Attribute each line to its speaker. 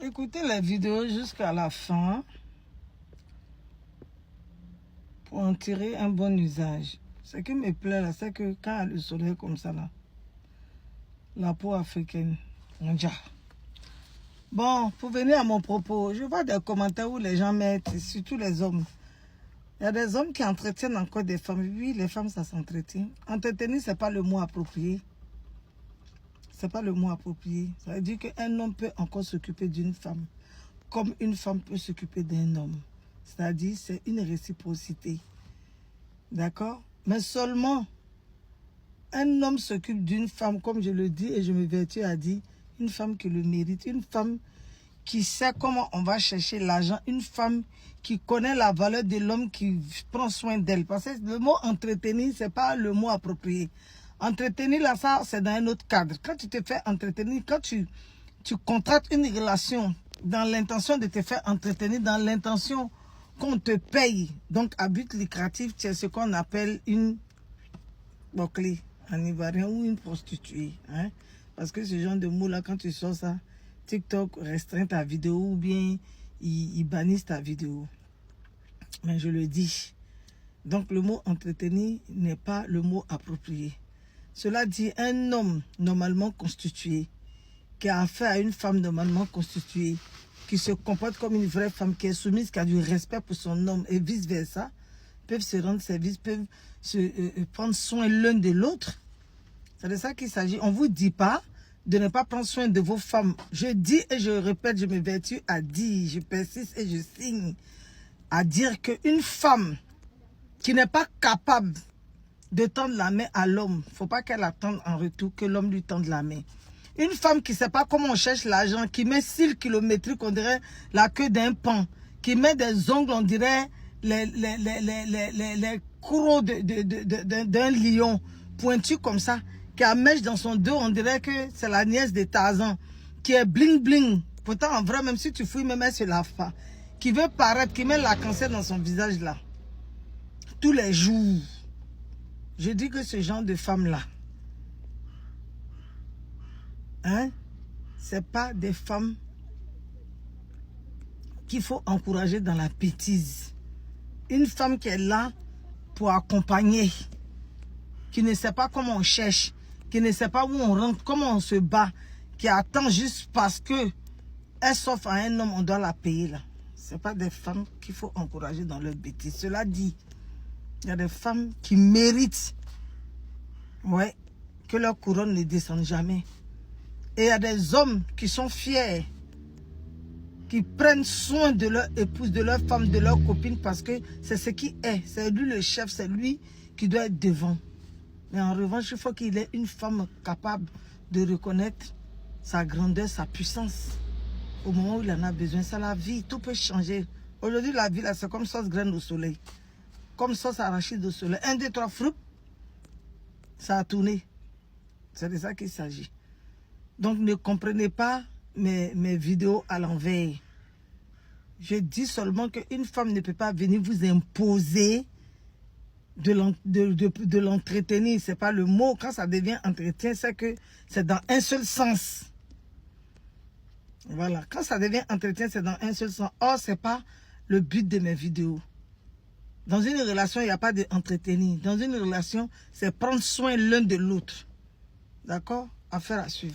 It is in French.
Speaker 1: Écoutez la vidéo jusqu'à la fin pour en tirer un bon usage. Ce qui me plaît là, c'est que quand il y a le soleil comme ça là, la peau africaine, on dit. Bon, pour venir à mon propos, je vois des commentaires où les gens mettent, surtout les hommes. Il y a des hommes qui entretiennent encore des femmes. Oui, les femmes, ça s'entretient. Entretenir, ce n'est pas le mot approprié. C'est pas le mot approprié. Ça veut dire qu'un homme peut encore s'occuper d'une femme, comme une femme peut s'occuper d'un homme. C'est-à-dire, c'est une réciprocité. D'accord? Mais seulement, un homme s'occupe d'une femme, comme je le dis, et je me vertue à dire, une femme qui le mérite, une femme qui sait comment on va chercher l'argent, une femme qui connaît la valeur de l'homme qui prend soin d'elle. Parce que le mot entretenir, ce n'est pas le mot approprié. Entretenir, là, ça, c'est dans un autre cadre. Quand tu te fais entretenir, quand tu contractes une relation dans l'intention de te faire entretenir, dans l'intention qu'on te paye, donc à but lucratif, tu es ce qu'on appelle une bouclée en ivoirien ou une prostituée. Hein? Parce que ce genre de mot-là, quand tu sors ça, TikTok restreint ta vidéo ou bien ils bannissent ta vidéo. Mais je le dis. Donc le mot entretenir n'est pas le mot approprié. Cela dit, un homme normalement constitué, qui a affaire à une femme normalement constituée, qui se comporte comme une vraie femme, qui est soumise, qui a du respect pour son homme et vice-versa, peuvent se rendre service, peuvent prendre soin l'un de l'autre. C'est de ça qu'il s'agit. On ne vous dit pas de ne pas prendre soin de vos femmes. Je dis et je répète, je me vertue à dire, je persiste et je signe à dire qu'une femme qui n'est pas capable de tendre la main à l'homme, il ne faut pas qu'elle attende en retour que l'homme lui tende la main. Une femme qui ne sait pas comment on cherche l'argent, qui met cils kilométriques, on dirait la queue d'un pan, qui met des ongles, on dirait les crocs d'un lion, pointus comme ça, qui a mèche dans son dos, on dirait que c'est la nièce de Tarzan, qui est bling bling. Pourtant, en vrai, même si tu fouilles, même elle ne se lave pas. Qui veut paraître, qui met la cancer dans son visage là. Tous les jours. Je dis que ce genre de femme-là, hein, c'est pas des femmes qu'il faut encourager dans la bêtise. Une femme qui est là pour accompagner, qui ne sait pas comment on cherche, qui ne sait pas où on rentre, comment on se bat, qui attend juste parce que elle s'offre à un homme, on doit la payer là. Ce n'est pas des femmes qu'il faut encourager dans leur bêtise. Cela dit, il y a des femmes qui méritent, ouais, que leur couronne ne descende jamais. Et il y a des hommes qui sont fiers, qui prennent soin de leur épouse, de leur femme, de leur copine, parce que c'est ce qui est. C'est lui le chef, c'est lui qui doit être devant. Mais en revanche, il faut qu'il ait une femme capable de reconnaître sa grandeur, sa puissance. Au moment où il en a besoin, c'est la vie, tout peut changer. Aujourd'hui, la vie, c'est comme sauce graine au soleil. Comme sauce arachide au soleil. 1, 2, 3, fruits, ça a tourné. C'est de ça qu'il s'agit. Donc, ne comprenez pas mes vidéos à l'envers. Je dis seulement qu'une femme ne peut pas venir vous imposer de l'entretenir. Ce n'est pas le mot. Quand ça devient entretien, c'est que c'est dans un seul sens. Voilà. Quand ça devient entretien, c'est dans un seul sens. Or, ce n'est pas le but de mes vidéos. Dans une relation, il n'y a pas d'entretenir. Dans une relation, c'est prendre soin l'un de l'autre. D'accord? Affaire à suivre.